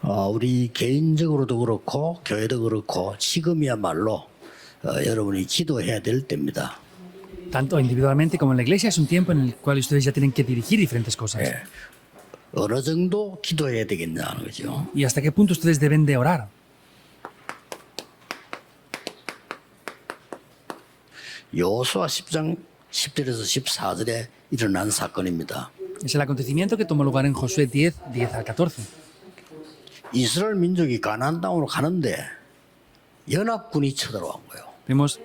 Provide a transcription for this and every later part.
우리 개인적으로도 그렇고 교회도 그렇고 지금이야말로 여러분이 기도해야 될 때입니다. Tanto individualmente como en la iglesia es un tiempo en el cual ustedes ya tienen que dirigir diferentes cosas. 예. 어느 정도 기도해야 되겠냐는 거죠. ¿Y hasta qué punto ustedes deben de orar? 여호수아 10장 10절에서 14절에 일어난 사건입니다. Es el acontecimiento que tomó lugar en Josué 10, 10 al 14. 이스라엘 민족이 가나안 땅으로 가는데 연합군이 쳐들어온 거예요. Vemos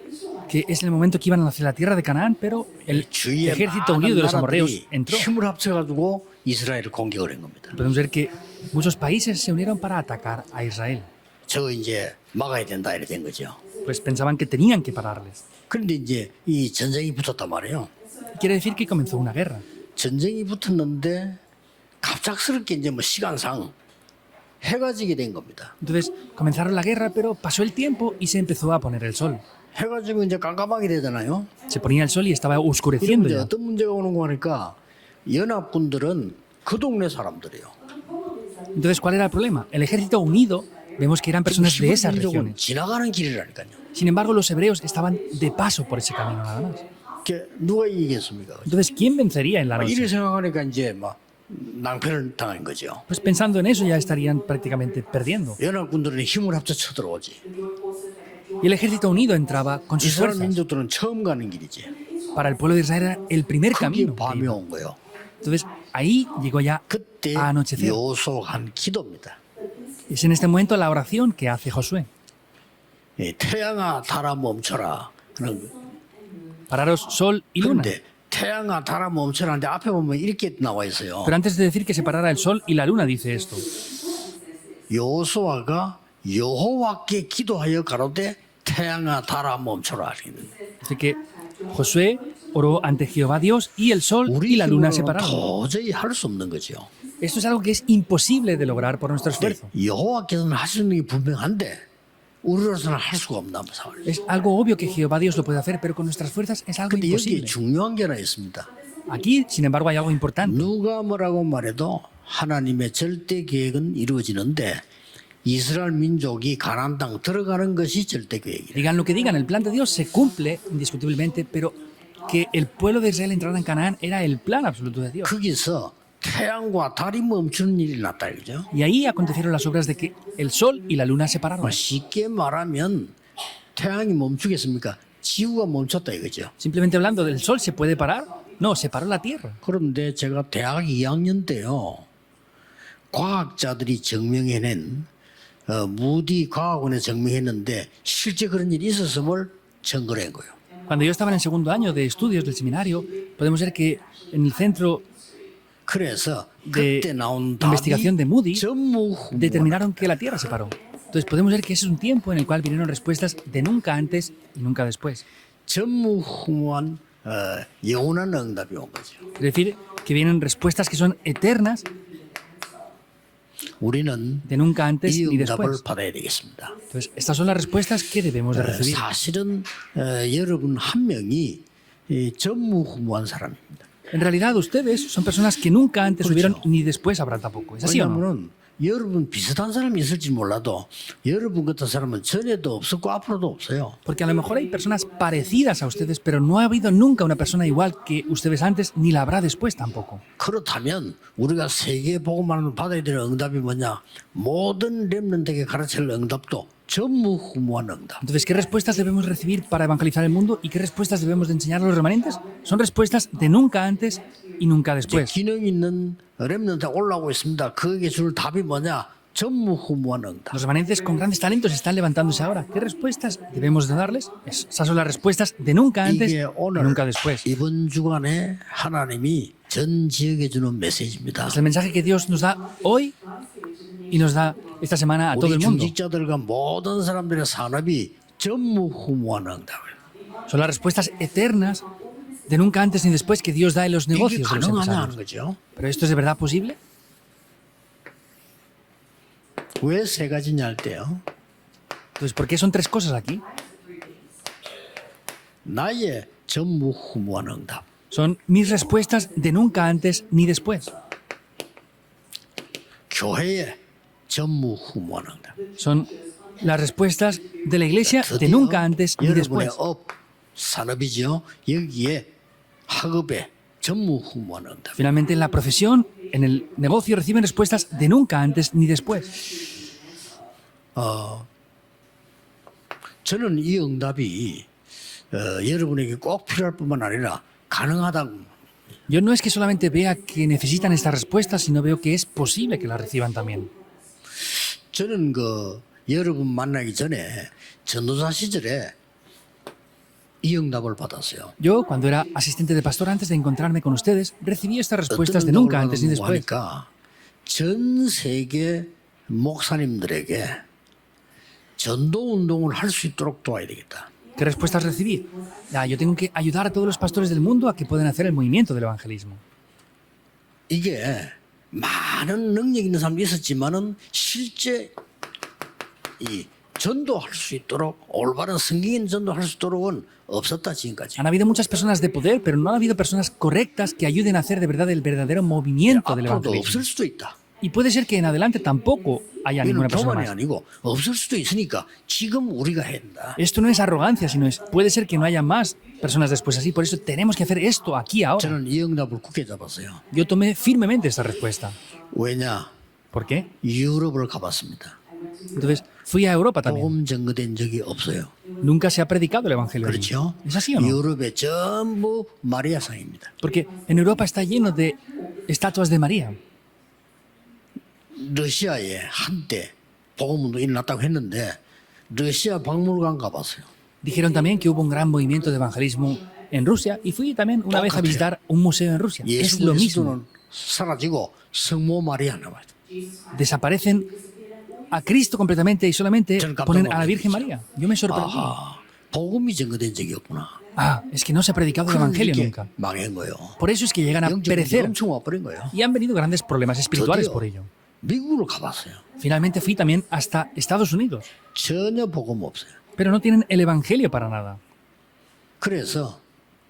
que es el momento que iban hacia la tierra de Canaán, pero el 주위에 ejército 많은 unido de los amorreos 나라들이 entró. 힘을 합쳐가지고 이스라엘을 공격을 한 겁니다. Podemos ver que muchos países se unieron para atacar a Israel. 저거 이제 막아야 된다 이렇게 된 거죠. Pues pensaban que tenían que pararles. 그런데 이제 이 전쟁이 붙었단 말이에요. Quiere decir que comenzó una guerra. 전쟁이 붙었는데 갑작스럽게 이제 뭐 시간상 해가 지게 된 겁니다. Entonces comenzaron la guerra, pero pasó el tiempo y se empezó a poner el sol. 해가 지면 이제 깜깜하게 되잖아요. Se ponía el sol y estaba 이런 oscureciendo 문제 ya. 어떤 문제가 오는 거 하니까 연합군들은 그 동네 사람들이에요. Entonces, ¿cuál era el problema? El ejército unido, vemos que eran personas de esas 민족은 regiones. 지나가는 길이라니까요. Sin embargo, los hebreos estaban de paso por ese camino nada más. 누가 이기겠습니까? Entonces, ¿quién vencería en la 이래 noche? 생각하니까 이제 막 낭패를 당한 거죠. Pues pensando en eso ya estarían prácticamente perdiendo. 연합군들은 힘을 합쳐 쳐들어오지. Y el ejército unido entraba con sus 이스라엘 fuerzas. 민족들은 처음 가는 길이지. Para el pueblo de Israel era el primer 그게 camino. 밤이 온 거예요. Entonces, ahí llegó ya 그때 a anochecer. 요소한 기도입니다. Es en este momento la oración que hace Josué. 태양아 달아 멈춰라 하는 거예요. Pararos sol y luna. 그런데 태양아 달아 멈춰라는데 앞에 보면 이렇게 나와 있어요. Pero antes de decir que se parara el sol y la luna, dice esto. 여호수아가 여호와께 기도하여 가로되 태양아 달아 멈춰라. Dice que Josué oró ante Jehová Dios y el sol y 우리 la luna se 힘으로는 pararon. 도저히 할 수 없는 거죠. Esto es algo que es imposible de lograr por nuestro esfuerzo. 여호와께서는 하시는 게 분명한데 우리로서는 할 수가 없나 봐요. Es algo obvio que Jehová Dios lo puede hacer, pero con nuestras fuerzas es algo 근데 여기에 imposible. 중요한 게 하나 있습니다. Aquí, sin embargo, hay algo importante. 누가 뭐라고 말해도 하나님의 절대 계획은 이루어지는데 이스라엘 민족이 가나안 땅 들어가는 것이 절대 계획이에요. Digan lo que digan, el plan de Dios se cumple indiscutiblemente, pero que el pueblo de Israel entrara en Canaán era el plan absoluto de Dios. 거기서 태양과 달이 멈추는 일이 났다 이거죠. Y ahí acontecieron las obras de que el sol y la luna se pararon. 쉽게 말하면 태양이 멈추겠습니까? 지구가 멈췄다 이거죠. Simplemente hablando del sol, ¿se puede parar? No, se paró la Tierra. 그런데 제가 대학 2학년 때요. 과학자들이 증명해낸 무디 과학원에 증명했는데 실제 그런 일이 있었음을 증거를 한 거예요. Cuando yo estaba en el segundo año de estudios del seminario, podemos ver que en el centro 그래서 de 그때 나온 investigación de 답이 Moody 전무후무하다. determinaron que la Tierra se paró. Entonces podemos ver que ese es un tiempo en el cual vinieron respuestas de nunca antes y nunca después. 전무후무한 영원한 응답이 온 거죠. Es decir, que vienen respuestas que son eternas 우리는 de nunca antes 이 ni 응답을 después. 받아야 되겠습니다. Entonces, estas son las respuestas que debemos de recibir. 사실은 여러분 한 명이 전무후무한 사람입니다. En realidad, ustedes son personas que nunca antes hubieron ni después habrá tampoco. ¿Es así o no? 왜냐하면 여러분 비슷한 사람이 있을지 몰라도 여러분 같은 사람은 전에도 없었고 앞으로도 없어요. Porque a lo mejor hay personas parecidas a ustedes, pero no ha habido nunca una persona igual que ustedes antes, ni la habrá después tampoco. 그렇다면 우리가 세계 복음만을 받아야 되는 응답이 뭐냐? 모든 렘넌트에게 가르칠 응답도 전무후무한 응답. Entonces, ¿qué respuestas debemos recibir para evangelizar el mundo y qué respuestas debemos de enseñar a los remanentes? Son respuestas de nunca antes y nunca después. 기능 있는 렘넌트가 올라오고 있습니다. 그에게 줄 답이 뭐냐? 전무후무한 응답. Los remanentes con grandes talentos están levantándose ahora. ¿Qué respuestas debemos de darles? Esas son las respuestas de nunca antes 이게 y 오늘 nunca después. 이번 주간에 하나님이 전 지역에 주는 메시지입니다. Es el mensaje que Dios nos da hoy y nos da esta semana a todo 우리 el mundo. 중직자들과 모든 사람들의 산업이 전무후무한 응답을. Son las respuestas eternas de nunca antes ni después que Dios da en los 이게 negocios de los 가능하냐 하는 empresarios. 거죠. ¿Pero esto es de verdad posible? 왜 세 가지냐 할 때요. Entonces, ¿por qué son tres cosas aquí? 나의 전무후무한 응답. Son mis respuestas de nunca antes ni después. 교회의 전무후무한 응답. Son las respuestas de la iglesia de nunca antes ni 여러분의 después. 업 산업이죠. 여기에 학업에 전무후무한 응답. Finalmente, en la profesión, en el negocio, reciben respuestas de nunca antes ni después. 저는 이 응답이 여러분에게 꼭 필요할 뿐만 아니라 가능하다고. Yo no es que solamente vea que necesitan estas respuestas, sino veo que es posible que las reciban también. 저는 여러분 만나기 전에 전도사 시절에 이 응답을 받았어요. Yo, cuando era asistente de pastor, antes de encontrarme con ustedes, recibí estas respuestas de nunca antes ni después. 하니까 전 세계 목사님들에게 전도 운동을 할 수 있도록 도와야 되겠다. ¿Qué respuestas recibí? Yo tengo que ayudar a todos los pastores del mundo a que puedan hacer el movimiento del evangelismo. 이게 많은 능력 있는 사람이 있었지만은 실제 이 전도할 수 있도록 올바른 성경인 전도할 수 있도록은 없었다 지금까지. Han habido muchas personas de poder, pero no ha habido personas correctas que ayuden a hacer de verdad el verdadero movimiento del 앞으로도 evangelismo. 없을 수도 있다. Y puede ser que en adelante tampoco haya 이는 ninguna persona 교만이 más. 아니고 없을 수도 있으니까 지금 우리가 해야 된다. Esto no es arrogancia, sino es puede ser que no haya más personas después así. Por eso tenemos que hacer esto aquí ahora. 저는 이 응답을 굳게 잡았어요. Yo tomé firmemente esta respuesta. 왜냐? ¿Por qué? 유럽을 가봤습니다. Entonces fui a Europa también. 복음 전거된 적이 없어요. Nunca se ha predicado el evangelio allí. 그렇죠? ¿Es así o no? 유럽에 전부 마리아상입니다. Porque en Europa está lleno de estatuas de María. 러시아에 한때 복음운동 일어났다고 했는데 러시아 박물관 가봤어요. Dijeron también que hubo un gran movimiento de evangelismo en Rusia y fui también una vez a visitar un museo en Rusia. Es 예수 lo mismo. 그리스도는 사라지고 성모 마리아 남아요. Desaparecen a Cristo completamente y solamente 저는 깜짝 ponen a la 놀랐어요. Virgen María. Yo me sorprendí. 복음이 전거된 적이 없구나. Es que no se ha predicado el 그럼 evangelio 이렇게 nunca. 망한 거예요. Por eso es que llegan a 영적으로 perecer 엄청 와버린 거예요. y han venido grandes problemas espirituales 드디어 por ello. 미국으로 가봤어요. Finalmente fui también hasta Estados Unidos, 전혀 복음 없어요. pero no tienen el evangelio para nada. 그래서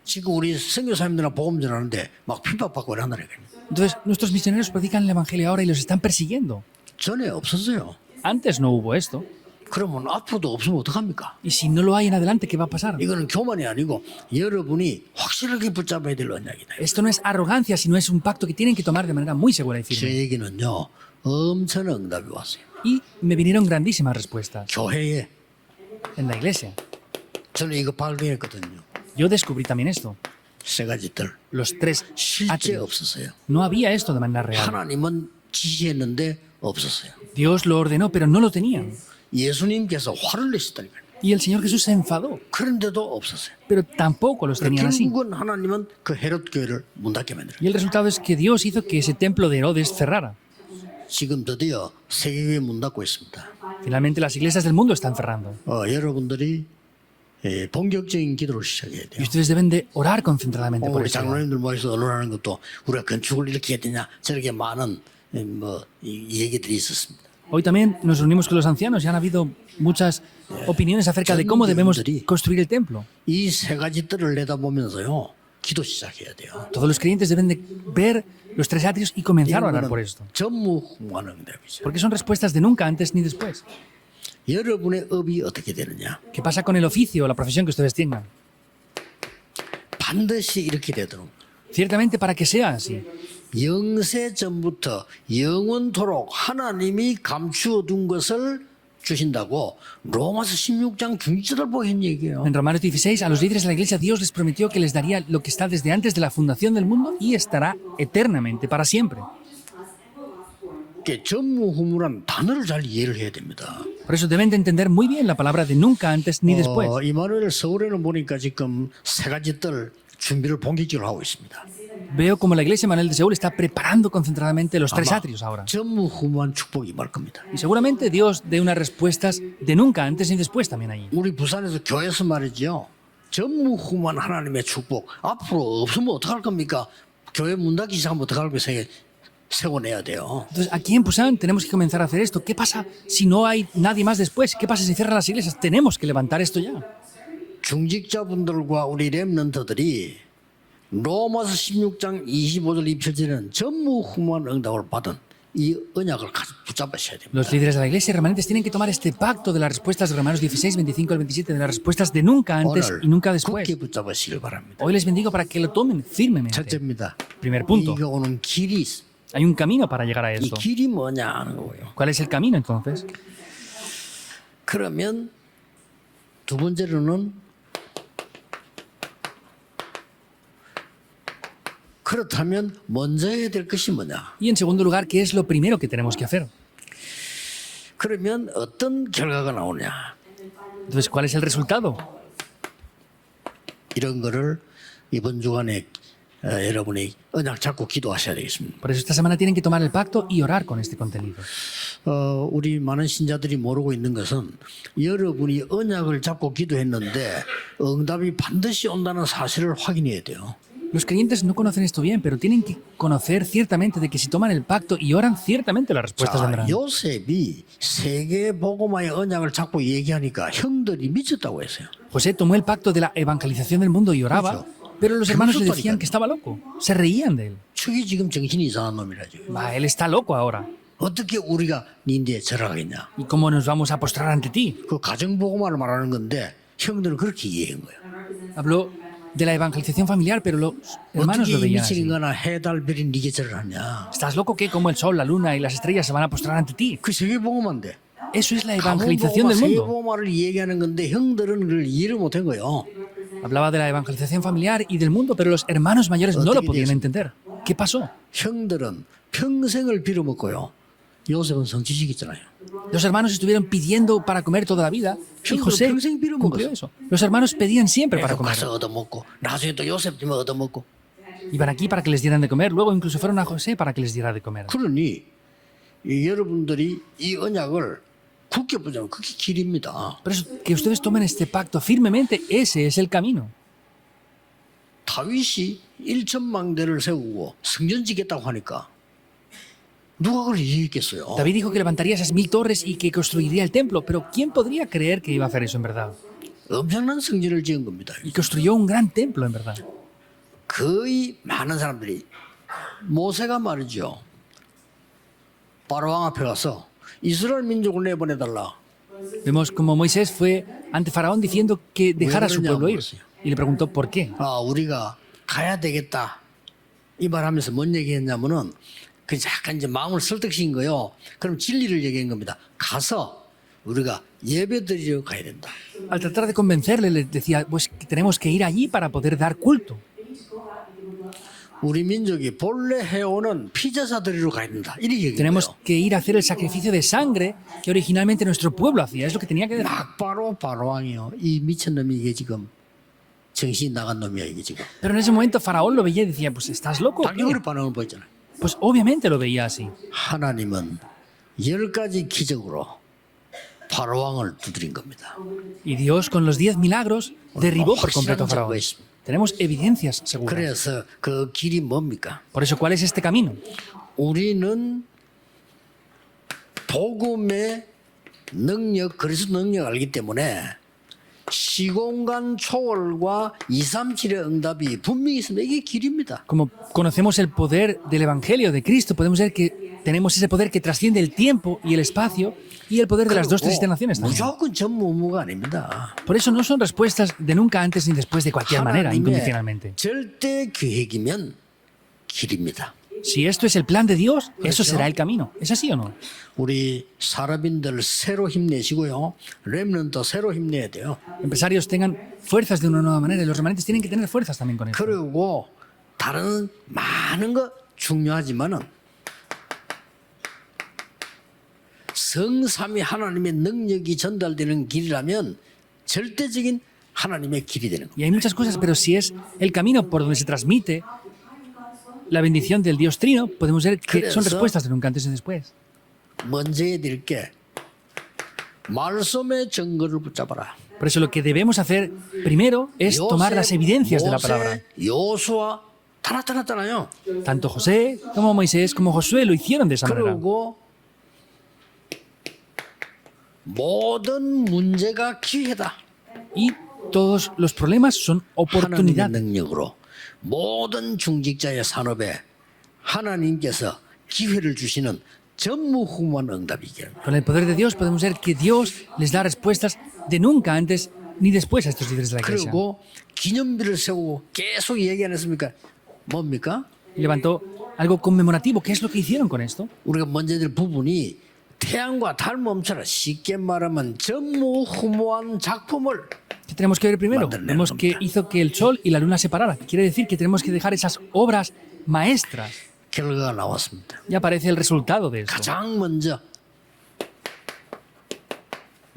지금 우리 선교사님들이랑 복음 전하는데 막 핍박받고 이러는 거예요. Entonces, nuestros misioneros predican el evangelio ahora y los están persiguiendo. 전에 없었어요. Antes no hubo esto. 그러면 앞으로도 없으면 어떡합니까? Y si no lo hay en adelante, ¿qué va a pasar? 이거는 교만이 아니고 여러분이 확실하게 붙잡아야 될 언약이다. Esto no es arrogancia, sino es un pacto que tienen que tomar de manera muy segura y firme. 저에게는요 엄청난 응답이 왔어요. Y me vinieron grandísimas respuestas 교회에 en la iglesia. 저는 이거 발견했거든요. Yo descubrí también esto. 세 가지들 Los tres 실제 atrios. 없었어요. No había esto de manera real. 하나님은 지시했는데 없었어요. Dios lo ordenó, pero no lo tenían. 예수님께서 화를 내셨다니까요. Y el Señor Jesús se enfadó, 그런데도 없었어요. pero tampoco los tenían así. 결국은 하나님은 그 헤롯 교회를 문 닫게 만들어요. Y el resultado es que Dios hizo que ese templo de Herodes cerrara. 지금 드디어 세계교회 문 닫고 있습니다. Finalmente las iglesias del mundo están cerrando. 여러분들이 본격적인 기도를 시작해야 돼요. Y ustedes deben de orar concentradamente por 우리 esto. 장로님들 모여서 언론하는 것도 우리가 건축을 이렇게 해야 되냐 저렇게 많은 이 얘기들이 있었습니다. Hoy también nos reunimos con los ancianos y han habido muchas opiniones acerca de cómo debemos construir el templo. 이 세 가지 뜰을 내다보면서요 기도 시작해야 돼요. Todos los creyentes deben de ver los tres atrios y comenzar a orar por esto. 전무후무한 응답이죠. Porque son respuestas de nunca antes ni después. 여러분의 업이 어떻게 되느냐? ¿Qué pasa con el oficio o la profesión que ustedes tengan? 반드시 이렇게 되도록 Ciertamente para que sea así. 영세 전부터 영원토록 하나님이 감추어 둔 것을 주신다고 로마서 16장 중지절 보인 얘기예요. En Romanos 16, a los líderes de la iglesia, Dios les prometió que les daría lo que está desde antes de la fundación del mundo y estará eternamente, para siempre. 이게 전무후무란 단어를 잘 이해를 해야 됩니다. Por eso deben de entender muy bien la palabra de nunca antes ni después. 이마누엘 서울에는 보니까 지금 세 가지 뜰 준비를 본격적으로 하고 있습니다. Veo como la iglesia Manuel de Seúl está preparando concentradamente los tres 아마 atrios ahora. 전무후무한 축복이 임할 겁니다. Y seguramente Dios dé unas respuestas de nunca antes ni después también allí. 우리 부산에서 교회에서 말이죠. 전무후무한 하나님의 축복 앞으로 없으면 어떡할 겁니까? 교회 문 닫기 시작하면 어떡할 거예요? 세워내야 돼요. Entonces, aquí en Pusan tenemos que comenzar a hacer esto. ¿Qué pasa si no hay nadie más después? ¿Qué pasa si cierran las iglesias? Tenemos que levantar esto ya. 중직자분들과 우리 렘넌트들이 로마서 16장 25절 27절에는 전무후무한 응답을 받은 이 언약을 붙잡으셔야 됩니다. Los líderes de la iglesia remanentes tienen que tomar este pacto de las respuestas de Romanos 16, 25 al 27, de las respuestas de nunca antes 오늘 y nunca después. 굳게 붙잡으시길 바랍니다. Hoy les bendigo para que lo tomen firmemente. 첫째입니다. Primer punto. 이게 오는 길이 있어. Hay un camino para llegar a 이 esto. 길이 뭐냐 하는 거예요. ¿Cuál es el camino entonces? 그러면 두 번째로는 그렇다면 먼저 해야 될 것이 뭐냐? Y en segundo lugar, ¿qué es lo primero que tenemos que hacer? 그러면 어떤 결과가 나오냐? Entonces, ¿cuál es el resultado? 이런 거를 이번 주간에 여러분이 언약 잡고 기도하셔야 되겠습니다. Por eso esta semana tienen que tomar el pacto y orar con este contenido. 우리 많은 신자들이 모르고 있는 것은 여러분이 언약을 잡고 기도했는데 응답이 반드시 온다는 사실을 확인해야 돼요. Los creyentes no conocen esto bien, pero tienen que conocer ciertamente de que si toman el pacto y oran, ciertamente las respuestas 자, vendrán. 요셉이 세계 복음화의 언약을 잡고 얘기하니까 형들이 미쳤다고 했어요. José tomó el pacto de la evangelización del mundo y oraba, pero los hermanos le decían 그렇다니까요. que estaba loco. Se reían de él. 축이 지금 정신이 이상한 놈이라죠. Va, él está loco ahora. 어떻게 우리가 니인데 절하겠냐? ¿Y cómo nos vamos a postrar ante ti? 그 가정 복음화를 말하는 건데 형들은 그렇게 이해한 거예요. Habló de la evangelización familiar, pero los hermanos 어떻게 lo 이 veían así. 미친 인간아 해달별이 니게 절을 하냐? ¿Estás loco que como el sol, la luna y las estrellas se van a postrar ante ti? 그 세계 복음화인데. Eso es la evangelización del 세계 mundo. 복음화를 얘기하는 건데 형들은 그걸 이해를 못한 거예요. Hablaba de la evangelización familiar y del mundo, pero los hermanos mayores no lo podían entender. ¿Qué pasó? 형들은 평생을 빌어먹고요. 요셉은 성취시켰잖아요. Los hermanos estuvieron pidiendo para comer toda la vida y José cumplió eso. Los hermanos pedían siempre para 계속 comer. 가서 얻어먹고 나중에 또 요셉 좀 얻어먹고. Iban aquí para que les dieran de comer, luego incluso fueron a José para que les diera de comer. 그러니 이 여러분들이 이 언약을 굳게 붙잡으면 그게 길입니다. Por eso, que ustedes tomen este pacto firmemente, ese es el camino. 다윗이 1천망대를 세우고 성전 짓겠다고 하니까 누가 그걸 이해했겠어요? David dijo que levantaría esas 1000 torres y que construiría el templo, pero ¿quién podría creer que iba a hacer eso en verdad? 엄청난 성전을 지은 겁니다. Y construyó un gran templo en verdad. 거의 많은 사람들이 모세가 말이죠. 바로왕 앞에 가서 이스라엘 민족을 내보내달라. Vemos como Moisés fue ante Faraón diciendo que dejara a su pueblo ir. Y le preguntó por qué. 아, 우리가 가야 되겠다. 이 말하면서 뭔 얘기했냐면은 그 약간 이제 마음을 설득시킨 거요. 그럼 진리를 얘기한 겁니다. 가서 우리가 예배드리러 가야 된다. Al tratar de convencerle, le decía, pues que tenemos que ir allí para poder dar culto. 우리 민족이 본래 해오는 피제사 드리러 가야 된다. 이렇게 얘기해요. Tenemos que ir a hacer el sacrificio de sangre que originalmente nuestro pueblo hacía. Es lo que tenía que decir. 막바로 바로왕이요. 이 미친놈이 이게 지금 정신이 나간 놈이야 이게 지금. Pero en ese momento Faraón lo veía y decía, pues ¿estás loco? o qué?". 당연히 반응을 보였잖아요. Pues obviamente lo veía así. 하나님은 10가지 기적으로 바로왕을 두드린 겁니다. Y Dios con los 10 milagros derribó por completo a Faraón. Tenemos evidencias seguras. 그래서 그 길이 뭡니까? Por eso, ¿cuál es este camino? 우리는 복음의 능력, 그리스도 능력을 알기 때문에 시공간 초월과 237의 응답이 분명히 있습니다. 이게 길입니다. Como conocemos el poder del Evangelio de Cristo, podemos ver que tenemos ese poder que trasciende el tiempo y el espacio y el poder de las dos naciones también. 무조건 전무후무가 아닙니다. Por eso no son respuestas de nunca antes ni después de cualquier manera, incondicionalmente. 절대 계획이면 길입니다. Si esto es el plan de Dios, eso será el camino. ¿Es así o no? 우리 사람인들 새로 힘내시고요. 렘넌트 새로 힘내야 돼요. Empresarios tengan fuerzas de una nueva manera y los remanentes tienen que tener fuerzas también con esto. 그리고 다른 많은 거 중요하지만은 성삼위 하나님의 능력이 전달되는 길이라면 절대적인 하나님의 길이 되는 겁니다. Y hay muchas cosas, pero si es el camino por donde se transmite la bendición del Dios Trino, podemos ver que son respuestas de nunca antes y después. 먼저 해야 될 게 말씀의 증거를 붙잡아라. Por eso lo que debemos hacer primero es tomar las evidencias de la palabra. 요수아 다 나타났잖아요. Tanto José como Moisés como Josué lo hicieron de esa manera. 그리고 모든 문제가 기회다. Y todos los problemas son 하나님의 oportunidad. 능력으로 모든 중직자의 산업에 하나님께서 기회를 주시는 전무후무한 응답이게. Con el poder de Dios podemos ver que Dios les da respuestas de nunca antes ni después a estos líderes de la iglesia. 그리고 기념비를 세우고 계속 얘기 안 했습니까? 뭡니까? Y levantó algo conmemorativo. ¿Qué es lo que hicieron con esto? 우리가 먼저 될 부분이 태양과 달 멈춰라. 쉽게 말하면 전무후무한 작품을 ¿Qué tenemos que ver primero? Mantener Vemos que hizo que el sol y la luna se separaran. Quiere decir que tenemos que dejar esas obras maestras. 결과가 나왔습니다. Y aparece el resultado de esto. 가장 먼저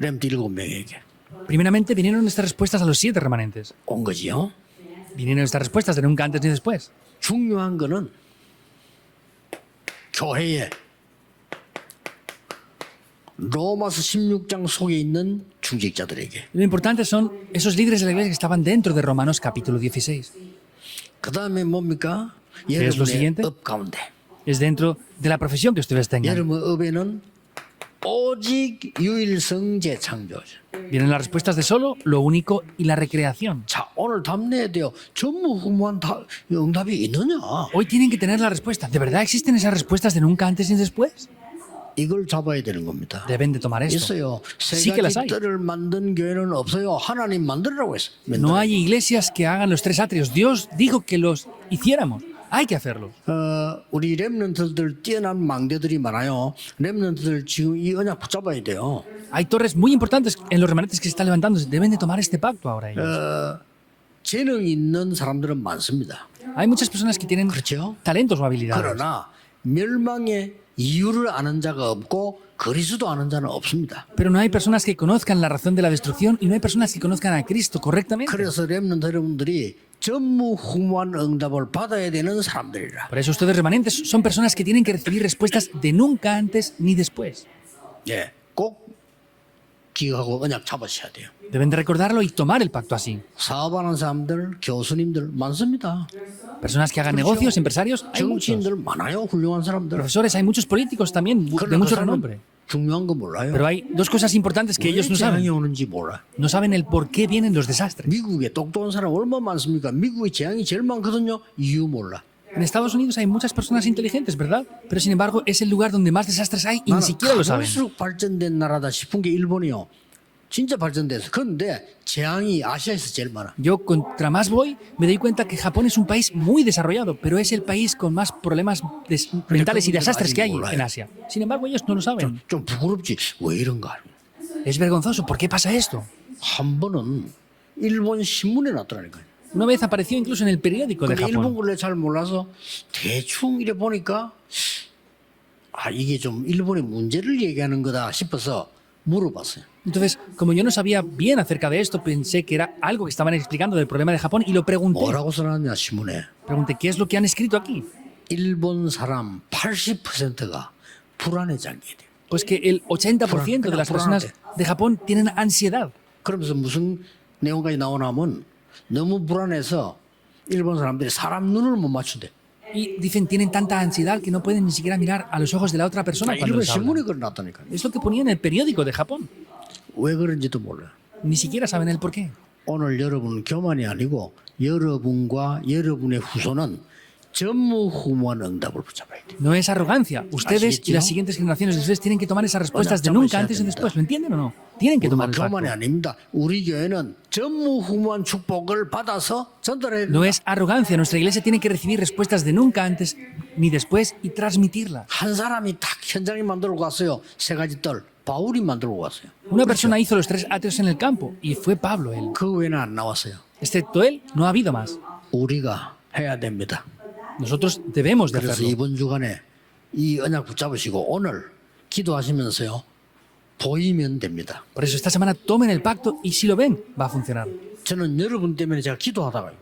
렘트 7명에게 Primeramente vinieron estas respuestas a los 7 remanentes. 온 거지요. Vinieron estas respuestas de nunca antes ni después. 중요한 거는 교회에 로마서 16장 속에 있는 중직자들에게 Lo importante son esos líderes de la iglesia que estaban dentro de Romanos capítulo 16. 그 다음에 뭡니까? es lo 여러분의 siguiente? 업 가운데 Es dentro de la profesión que ustedes tengan. 여러분 업에는 오직 유일성 재창조죠. Vienen las respuestas de solo, lo único y la recreación. 자 오늘 답내야 돼요. 전무후무한 응답이 있느냐? Hoy tienen que tener la respuesta. ¿De verdad existen esas respuestas de nunca antes ni después? 이걸 잡아야 되는 겁니다. Deben de tomar esto. 있어요. 세 Sí que las hay. 가지 뜰을 만든 교회는 없어요. 하나님 만들라고 했어. No hay iglesias que hagan los 3 atrios. Dios dijo que los hiciéramos. Hay que hacerlos. 우리 렘넌트들 뛰어난 망대들이 많아요. 렘넌트들 지금 이 언약 붙잡아야 돼요. Hay torres muy importantes en los remanentes que se están levantando. Deben de tomar este pacto ahora ellos. 재능 있는 사람들은 많습니다. Hay muchas personas que tienen 그렇죠? talentos o habilidades. 그러나 멸망의 이유를 아는 자가 없고 그리스도 아는 자는 없습니다. Pero no hay personas que conozcan la razón de la destrucción y no hay personas que conozcan a Cristo correctamente. 그래서 렘넌트 여러분들이 전무후무한 응답을 받아야 되는 사람들이라. Por eso ustedes remanentes son personas que tienen que recibir respuestas de nunca antes ni después. 예, 꼭 기억하고 언약 잡으셔야 돼요. Deben de recordarlo y tomar el pacto así. 사업하는 사람들, 교수님들 많습니다. Personas que hagan negocios, empresarios, hay muchos. 정치인들 많아요. 훌륭한 사람들. Profesores, hay muchos políticos también de 그러나 그 mucho 사람은 renombre. 중요한 거 몰라요. Pero hay 2 cosas importantes que 왜 ellos no 재앙이 saben. 오는지 몰라. No saben el por qué vienen los desastres. 미국에 똑똑한 사람 얼마나 많습니까? 미국에 재앙이 제일 많거든요. 이유 몰라. En Estados Unidos hay muchas personas inteligentes, ¿verdad? Pero sin embargo es el lugar donde más desastres hay y ni 나는 siquiera lo saben. 갈수록 발전된 나라다 싶은 게 일본이요. 진짜 발전돼서. 그런데 재앙이 아시아에서 제일 많아. Yo, contra más voy, me doy cuenta que Japón es un país muy desarrollado, pero es el país con más problemas mentales y desastres que hay en Asia. Sin embargo, ellos no lo saben. 좀 부끄럽지. 왜 이런가? Es vergonzoso. ¿Por qué pasa esto? 한 번은 일본 신문에 났더라니까요. Una vez apareció incluso en el periódico de 근데 일본 Japón. 걸 잘 몰라서 대충 이래 보니까 이게 좀 일본의 문제를 얘기하는 거다 싶어서 물어봤어요. Entonces, como yo no sabía bien acerca de esto, pensé que era algo que estaban explicando del problema de Japón y lo pregunté. 뭐라고 써놨냐 신문에. Pregunté, ¿qué es lo que han escrito aquí? 일본 사람 80%가 불안에 잠겨 돼요. Pues que el 80% de las personas de Japón tienen ansiedad. 그러면서 무슨 내용까지 나오냐면 너무 불안해서 일본 사람들이 사람 눈을 못 맞춘대. Y dicen, tienen tanta ansiedad que no pueden ni siquiera mirar a los ojos de la otra persona cuando 일본 les hablan. 신문에 그걸 놨다니까. Es lo que ponía en el periódico de Japón. 왜 그런지도 몰라요. Ni siquiera saben el por qué. 오늘 여러분 교만이 아니고 여러분과 여러분의 후손은 전무후무한 응답을 붙잡아야 돼요. No es arrogancia. Ustedes y las siguientes generaciones de ustedes tienen que tomar esas respuestas de nunca antes y después. ¿Lo entienden o no? Tienen que tomar el 교만이 pacto. 아닙니다. 우리 교회는 전무후무한 축복을 받아서 전달해야 No 돼요. es arrogancia. Nuestra iglesia tiene que recibir respuestas de nunca antes ni después y transmitirlas. 한 사람이 딱 현장에 만들고 갔어요. 세 가지 뜰. 바울이 만들고 갔어요. Una persona hizo los 3 atrios en el campo y fue Pablo él. 그 외에는 안 나왔어요. Excepto él, no ha habido más. 우리가 해야 됩니다. Nosotros debemos de 그래서 hacerlo. 이번 주간에 이 언약 붙잡으시고 오늘 기도하시면서요. 보이면 됩니다. Por eso esta semana tomen el pacto y si lo ven, va a funcionar. 저는 여러분 때문에 제가 기도하다가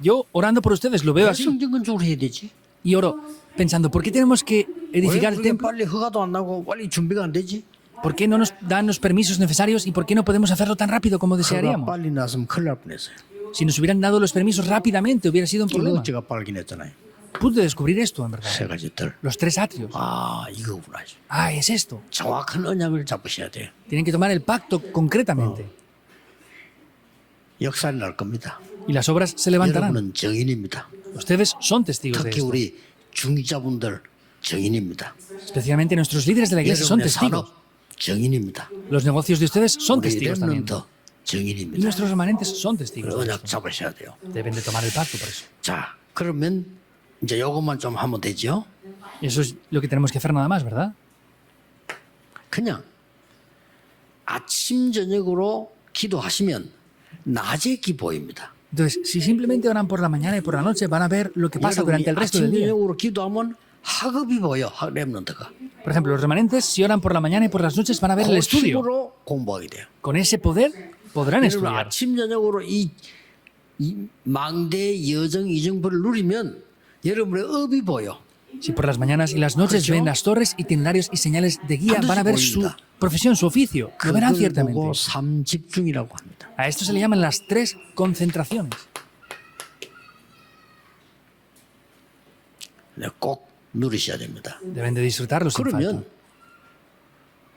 Yo, orando por ustedes, lo veo 왜 así. 성경건축을 해야 되지? Y oro pensando, ¿por qué tenemos que 왜 edificar el 그게 templo? 빨리 허가도 안 나고 빨리 준비가 안 되지? ¿Por qué no nos dan los permisos necesarios y por qué no podemos hacerlo tan rápido como 허가 desearíamos? 빨리 났으면 큰일 날 뻔했어요. Si nos hubieran dado los permisos rápidamente, hubiera sido un 이거 problema. 제가 발견했잖아요. Pude descubrir esto, en verdad. 세 가지 뜰. Los 3 atrios. 이거구나. Ah, es esto. 정확한 언약을 잡으셔야 돼요. Tienen que tomar el pacto concretamente. 역사는 날 겁니다. Y las obras se levantarán. 여러분은 증인입니다. Ustedes son testigos de 특히 esto. 우리 중직자분들 증인입니다. Especialmente nuestros líderes de la iglesia son 여러분의 testigos. 산업 증인입니다. Los negocios de ustedes son 우리 testigos también. 렘넌트 Y 증인입니다. nuestros remanentes son testigos. de 언약 esto. 잡으셔야 돼요. Deben de tomar el pacto por eso. 자, 그러면 이제 요것만 좀 하면 되죠. Y eso es lo que tenemos que hacer nada más, ¿verdad? 그냥 아침 저녁으로 기도하시면 낮에 기보입니다. Entonces, si simplemente oran por la mañana y por la noche, van a ver lo que pasa 여러분이 durante el resto del 아침 día. 저녁으로 기도하면 학업이 보여, 렘넌트가. Por ejemplo, los remanentes, si oran por la mañana y por las noches, van a ver el 그 estudio. 힘으로 공부하게 돼요. Con ese poder podrán 여러분 estudiar. 아침 저녁으로 이 망대 여정 이정표를 누리면 여러분의 업이 보여. Si por las mañanas y las noches 그렇죠? ven las torres, itinerarios y señales de guía, 반드시 van a ver su 보입니다. profesión, su oficio. Lo verán 그걸 ciertamente. 보고 삼집중이라고 합니다. A esto se le llaman las tres concentraciones. 네, 꼭 누리셔야 됩니다. Deben de disfrutarlo sin falta.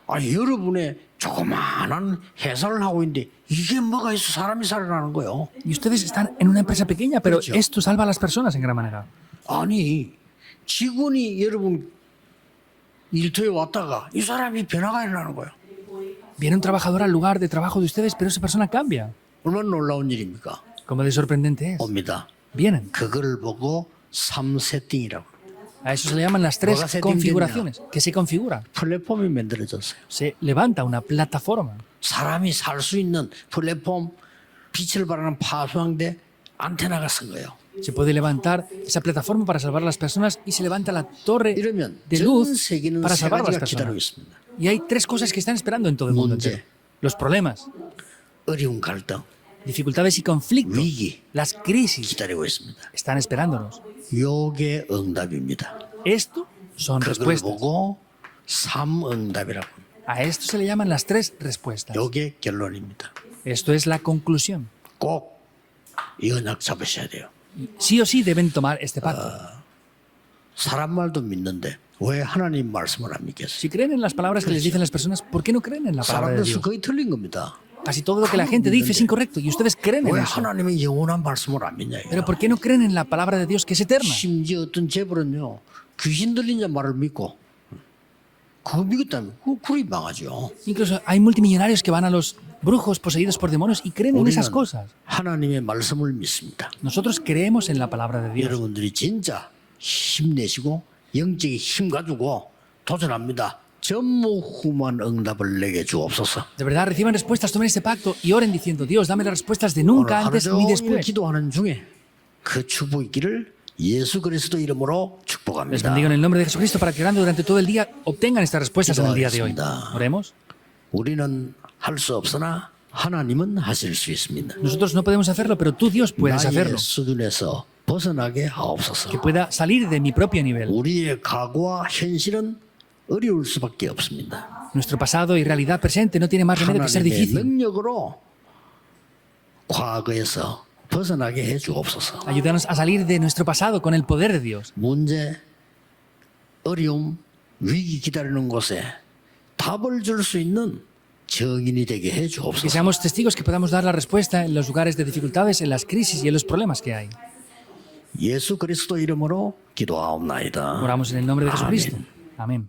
그러면 여러분의 조그마한 회사를 하고 있는데 이게 뭐가 있어 사람이 살아나는 거예요. Y ustedes están en una empresa pequeña, pero 그렇죠. esto salva a las personas en gran manera. 아니 직원이 여러분 일터에 왔다가 이 사람이 변화가 일어나는 거예요. Viene un trabajador al lugar de trabajo de ustedes, pero esa persona cambia. 얼마나 놀라운 일입니까? Como de sorprendente es. 옵니다. Vienen. 그걸 보고 3세팅이라고 A eso se le llaman las tres 뭐가 세팅됐냐? configuraciones. Que se configura. 플랫폼이 만들어졌어요. Se levanta una plataforma. 사람이 살 수 있는 플랫폼 빛을 발하는 파수항대 안테나가 쓴 거예요. Se puede levantar esa plataforma para salvar a las personas y se levanta la torre 이러면 de 전 luz 세계는 para 세 salvar a las 가지가 기다리고 personas. 있습니다. Y hay tres cosas que están esperando en todo el mundo 문제. entero. Los problemas, 어려운 갈등, dificultades y conflictos, 위기 las crisis 기다리고 있습니다. están esperándonos. 요게 응답입니다. Esto son 그걸 respuestas. 보고 삼응답이라고 합니다. A esto se le llaman las tres respuestas. 요게 결론입니다. Esto es la conclusión. 꼭 이 언약 잡으셔야 돼요. Sí o sí deben tomar este pacto. 사람 말도 믿는데 왜 하나님 말씀을 안 믿겠어요? Si creen en las palabras que les dicen las personas, ¿por qué no creen en la palabra de 사람들 Dios? 거의 틀린 겁니다. Casi todo lo que la gente dice es incorrecto y ustedes creen en 왜 eso. 하나님의 영원한 말씀을 안 믿냐 Pero 이거야. ¿por qué no creen en la palabra de Dios que es eterna? 심지어 어떤 재벌은요 귀신 들린 자 말을 믿고 그거 믿었다면 그리 망하죠. Incluso hay multimillonarios que van a los brujos poseídos por demonios y creen en 우리는 esas cosas. 하나님의 말씀을 믿습니다. Nosotros creemos en la palabra de Dios. 여러분들이 진짜 힘내시고 영적인 힘 가지고 도전합니다. 전무후무한 응답을 내게 주옵소서. De verdad, reciban respuestas, tomen este pacto y oren diciendo, Dios, dame las respuestas de 오늘 nunca 하루 antes ni 종일 después. 기도하는 중에 그 축복 있기를 예수 그리스도 이름으로 Les 축복합니다. bendigo en el nombre de Jesucristo para que orando durante todo el día obtengan estas respuestas en el día de hoy. 기도하겠습니다. Oremos. 우리는 할 수 없으나 하나님은 하실 수 있습니다. Nosotros no podemos hacerlo, pero tú, Dios, puedes hacerlo. 나의 수준에서 벗어나게 하옵소서. Que pueda salir de mi propio nivel. 우리의 과거와 현실은 어려울 수밖에 없습니다. Nuestro pasado y realidad presente no tiene más remedio que ser 하나님의 difícil. 능력으로 과거에서 벗어나게 해 주옵소서. Ayúdanos a salir de nuestro pasado con el poder de Dios. 문제, 어려움, 위기 기다리는 곳에 답을 줄 수 있는 정인이 되게 해 Que 주옵소서. seamos testigos que podamos dar la respuesta en los lugares de dificultades, en las crisis y en los problemas que hay. 예수 그리스도 이름으로 기도하옵나이다. Oramos en el nombre de 아멘. Jesucristo. Amén.